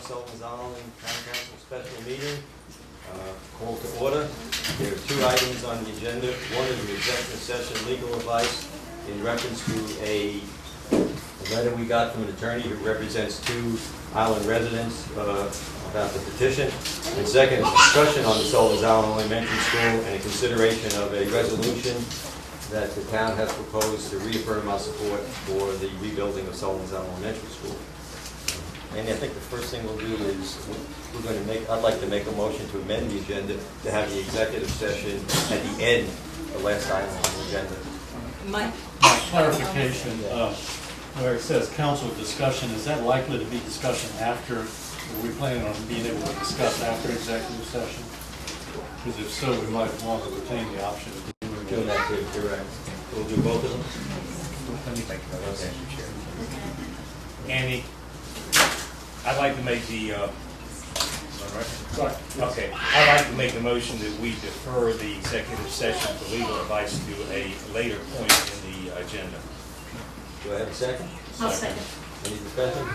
Sullivan's Island Town Council special meeting. Call to order. There are two items on the agenda. One is an executive session legal advice in reference to a letter we got from an attorney who represents two island residents about the petition. And second is discussion on the Sullivan's Island Elementary School and a consideration of a resolution that the town has proposed to reaffirm our support for the rebuilding of Sullivan's Island Elementary School. And I think the first thing we'll do is I'd like to make a motion to amend the agenda to have the executive session at the end, the last item on the agenda. My clarification, where it says council discussion, is that likely to be discussion after, are we planning on being able to discuss after executive session? Because if so, we might want to retain the option of Doing that too, correct. We'll do both of them? Let me make a motion, Okay. Mr. Chair. Andy, I'd like to make the, okay, I'd like to make a motion that we defer the executive session for legal advice to a later point in the agenda. Do I have a second? I'll second. Any discussion?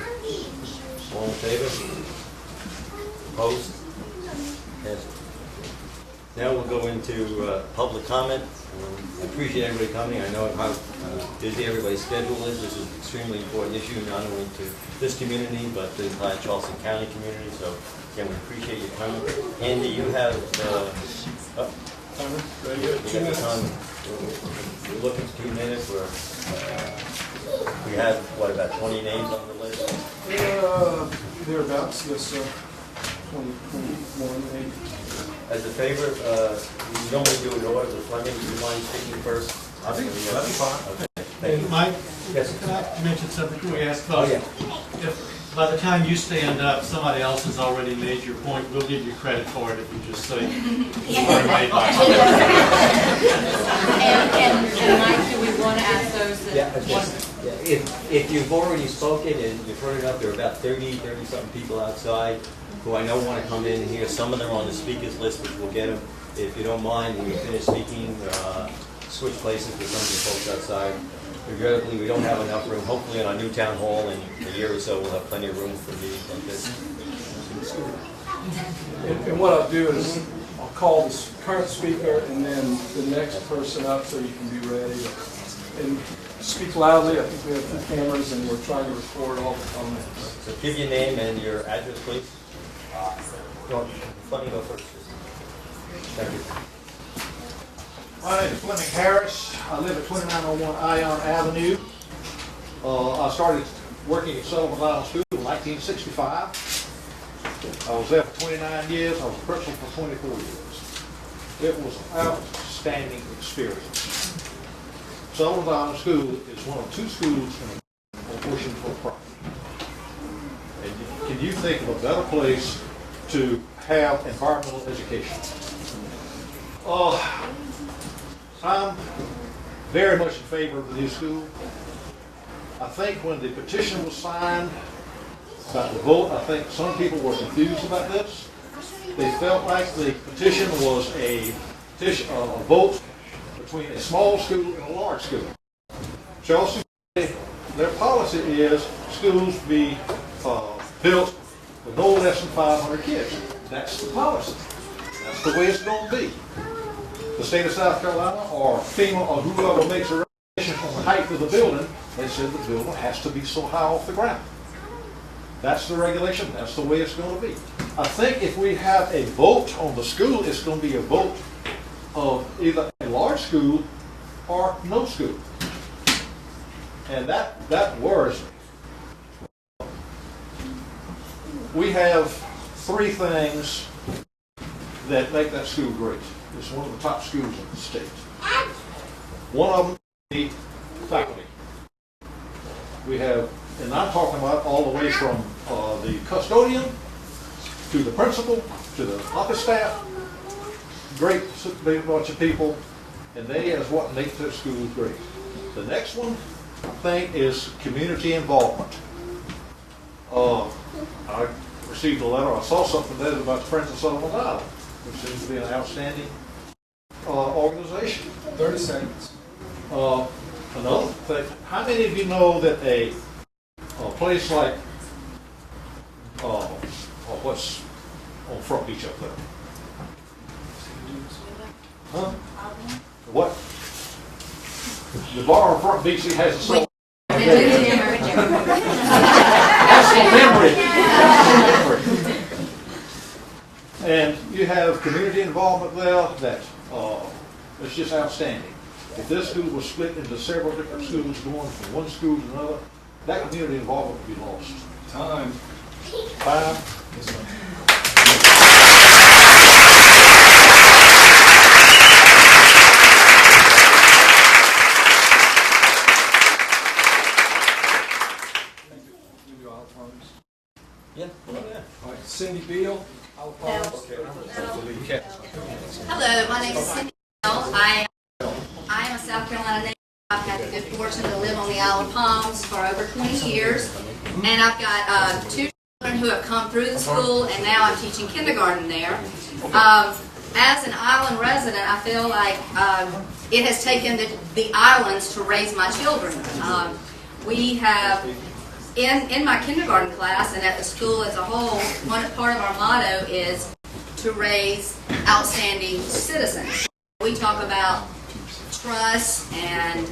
All in favor? Opposed? Yes. Now we'll go into public comment. I appreciate everybody coming. I know how busy everybody's schedule is. This is an extremely important issue, not only to this community, but the entire Charleston County community. So, again, we appreciate you coming. Andy, you have Very good. 2 minutes. We're looking for 2 minutes. We have, what, about 20 names on the list? Thereabouts, yes, 20, 21, maybe. As a favor, we normally do it in order. Fleming, do you mind speaking first? I think that'd be fine. Okay. Thank you. Mike, Yes. can I mention something before we ask Oh, folks? yeah. If by the time you stand up, somebody else has already made your point, we'll give you credit for it if you just say, "Sorry, made by somebody." And Mike, do we want to ask those that If you've already spoken and you've heard enough, there are about 30-something people outside who I know want to come in here. Some of them are on the speakers list, which we'll get them. If you don't mind, when you finish speaking, switch places with some of the folks outside. Regrettably, we don't have enough room. Hopefully, in our new town hall in a year or so, we'll have plenty of room for meetings like this. And what I'll do is I'll call the current speaker and then the next person up so you can be ready. And speak loudly. I think we have 2 cameras and we're trying to record all the comments. So give your name and your address, please. Funny, go first. Thank you. My name is Fleming Harris. I live at 2901 Ion Avenue. I started working at Sullivan Island School in 1965. I was there for 29 years. I was principal for 24 years. It was an outstanding experience. Sullivan Island School is one of 2 schools on Oceanfront property. And can you think of a better place to have environmental education? I'm very much in favor of the new school. I think when the petition was signed about the vote, I think some people were confused about this. They felt like the petition was a vote between a small school and a large school. Charleston, their policy is schools be built with no less than 500 kids. That's the policy. That's the way it's going to be. The state of South Carolina or FEMA or whoever makes a regulation on the height of the building, they said the building has to be so high off the ground. That's the regulation. That's the way it's going to be. I think if we have a vote on the school, it's going to be a vote of either a large school or no school. And that worries me. We have 3 things that make that school great. It's one of the top schools in the state. One of them is the faculty. We have, and I'm talking about all the way from the custodian to the principal to the office staff. Great big bunch of people, and they is what makes that school great. The next one thing is community involvement. I received a letter. I saw something there about the Friends of Sullivan Island, which seems to be an outstanding organization. 30 seconds. Another thing, how many of you know that a place like or what's on Front Beach up there? Huh? What? The bar on Front Beach has a soul. That's a memory. And you have community involvement there that's just outstanding. If this school was split into several different schools going from one school to another, that community involvement would be lost. Time. 5. Yeah. All right, Cindy Beal, Isle of Palms. Hello, my name is Cindy Bell. I am a South Carolina native. I've had the good fortune to live on the Isle of Palms for over 20 years. And I've got 2 children who have come through the school, and now I'm teaching kindergarten there. As an island resident, I feel like it has taken the islands to raise my children. We have, in my kindergarten class and at the school as a whole, one part of our motto is to raise outstanding citizens. We talk about trust and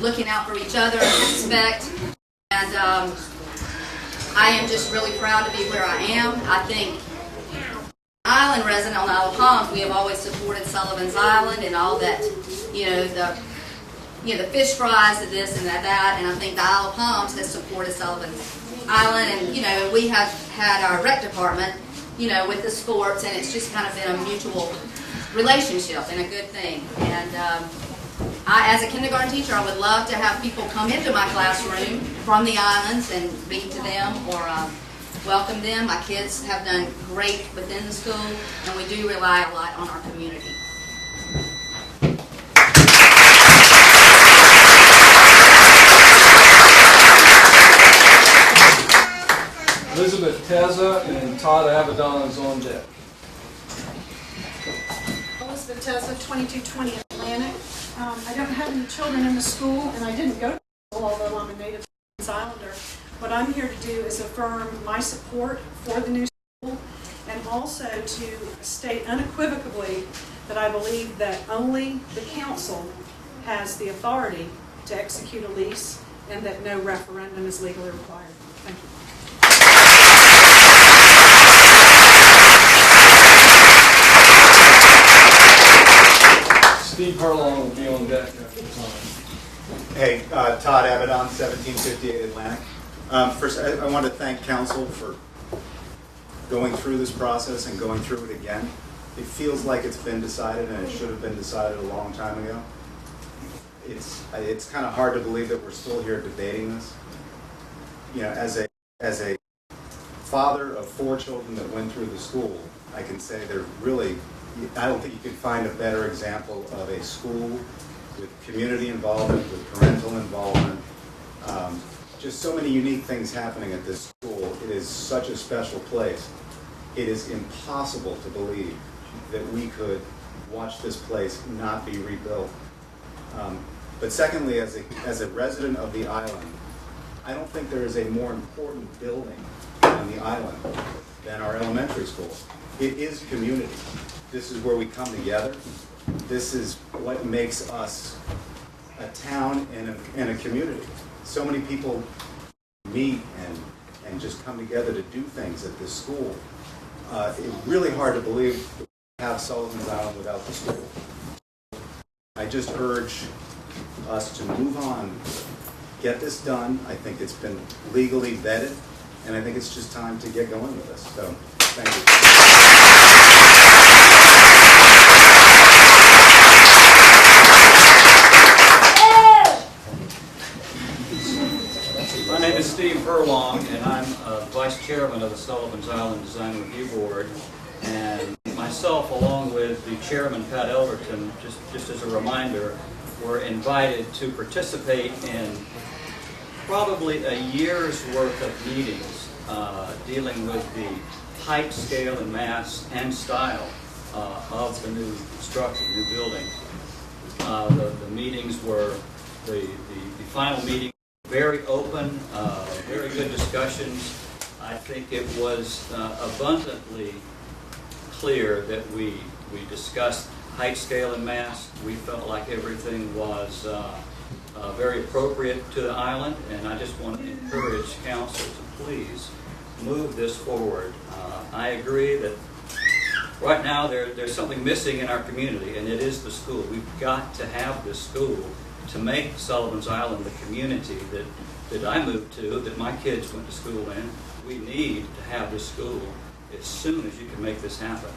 looking out for each other and respect. And I am just really proud to be where I am. I think island resident on Isle of Palms, we have always supported Sullivan's Island and all that, the fish fries and this and that, and I think the Isle of Palms has supported Sullivan's Island, and we have had our rec department, with the sports, and it's just kind of been a mutual relationship and a good thing. And I, as a kindergarten teacher, I would love to have people come into my classroom from the islands and read to them or welcome them. My kids have done great within the school, and we do rely a lot on our community. Elizabeth Teza and Todd Avedon is on deck. Elizabeth Teza, 2220 Atlantic. I don't have any children in the school, and I didn't go to school, although I'm a native Islander. What I'm here to do is affirm my support for the new school, and also to state unequivocally that I believe that only the council has the authority to execute a lease, and that no referendum is legally required. Thank you. Steve Hurlong will be on deck after the time. Hey, Todd Avedon, 1758 Atlantic. First, I want to thank council for going through this process and going through it again. It feels like it's been decided, and it should have been decided a long time ago. It's kind of hard to believe that we're still here debating this. As a father of 4 children that went through the school, I can say they're really, I don't think you could find a better example of a school with community involvement, with parental involvement. Just so many unique things happening at this school. It is such a special place. It is impossible to believe that we could watch this place not be rebuilt. But secondly, as a resident of the island, I don't think there is a more important building on the island than our elementary school. It is community. This is where we come together. This is what makes us a town and a community. So many people meet and just come together to do things at this school. It's really hard to believe that we have Sullivan's Island without the school. I just urge us to move on, get this done. I think it's been legally vetted, and I think it's just time to get going with this. So, thank you. My name is Steve Furlong, and I'm Vice Chairman of the Sullivan's Island Design Review Board. And myself, along with the Chairman, Pat Elverton, just as a reminder, were invited to participate in probably a year's worth of meetings dealing with the height, scale, and mass and style of the new structure, new building. The meetings were, the final meeting, very open, very good discussions. I think it was abundantly clear that we discussed height, scale, and mass. We felt like everything was very appropriate to the island, and I just want to encourage council to please move this forward. I agree that right now there's something missing in our community, and it is the school. We've got to have this school to make Sullivan's Island the community that I moved to, that my kids went to school in. We need to have this school as soon as you can make this happen.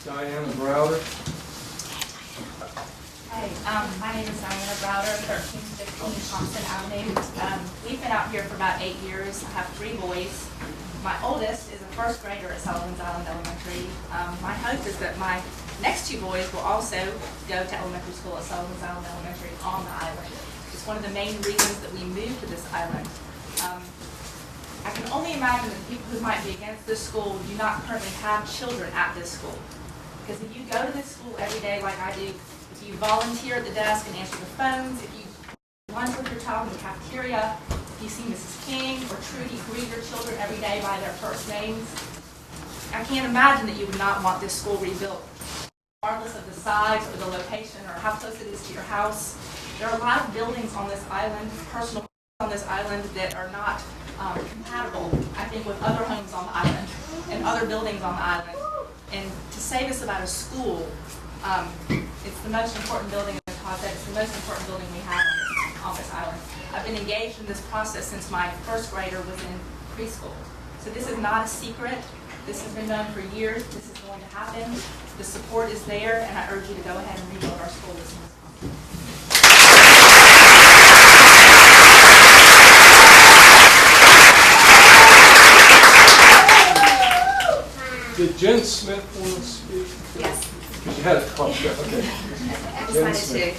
Diana Browder. Hi, my name is Diana Browder, 1315 Thompson Avenue. We've been out here for about 8 years. I have 3 boys. My oldest is a first grader at Sullivan's Island Elementary. My hope is that my next 2 boys will also go to elementary school at Sullivan's Island Elementary on the island. It's one of the main reasons that we moved to this island. I can only imagine that people who might be against this school do not currently have children at this school. Because if you go to this school every day like I do, if you volunteer at the desk and answer the phones, if you lunch with your child in the cafeteria, if you see Mrs. King or Trudy greet your children every day by their first names, I can't imagine that you would not want this school rebuilt. Regardless of the size or the location or how close it is to your house, there are a lot of buildings on this island, personal homes on this island, that are not compatible, I think, with other homes on the island and other buildings on the island. And to say this about a school, it's the most important building in the concept. It's the most important building we have on this island. I've been engaged in this process since my first grader was in preschool. So this is not a secret. This has been done for years. This is going to happen. The support is there, and I urge you to go ahead and rebuild our school as soon as possible. Did Jen Smith want to speak? Yes. Because you had a clump there, okay. I just wanted to.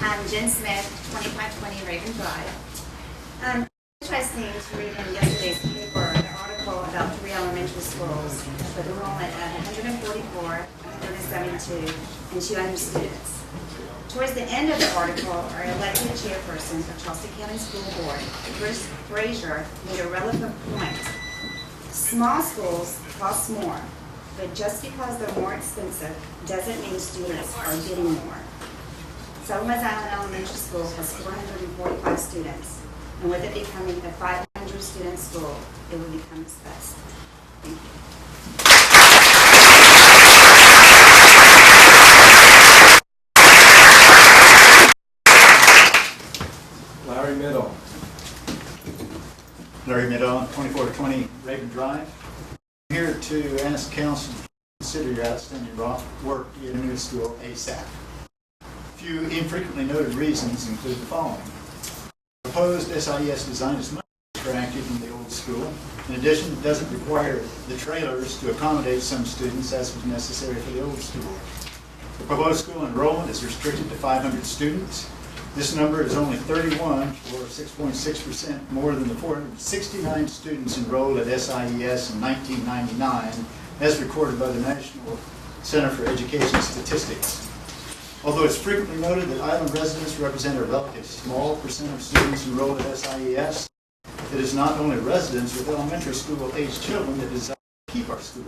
I'm Jen Smith, 2520 Raven Drive. Interesting to read in yesterday's paper an article about 3 elementary schools with enrollment at 144, 172, and 200 students. Towards the end of the article, our elected chairperson of Charleston County School Board, Chris Frazier, made a relevant point. Small schools cost more, but just because they're more expensive doesn't mean students are getting more. Sullivan's Island Elementary School has 445 students, and with it becoming a 500-student school, it will become its best. Thank you. Larry Middle. Larry Middle, 2420 Raven Drive. I'm here to ask council to consider your outstanding work in the new school ASAP. A few infrequently noted reasons include the following. The proposed SIES design is much more attractive than the old school. In addition, it doesn't require the trailers to accommodate some students as was necessary for the old school. The proposed school enrollment is restricted to 500 students. This number is only 31, or 6.6% more than the 469 students enrolled at SIES in 1999, as recorded by the National Center for Education Statistics. Although it's frequently noted that island residents represent a relatively small percent of students enrolled at SIES, it is not only residents with elementary school-aged children that desire to keep our school.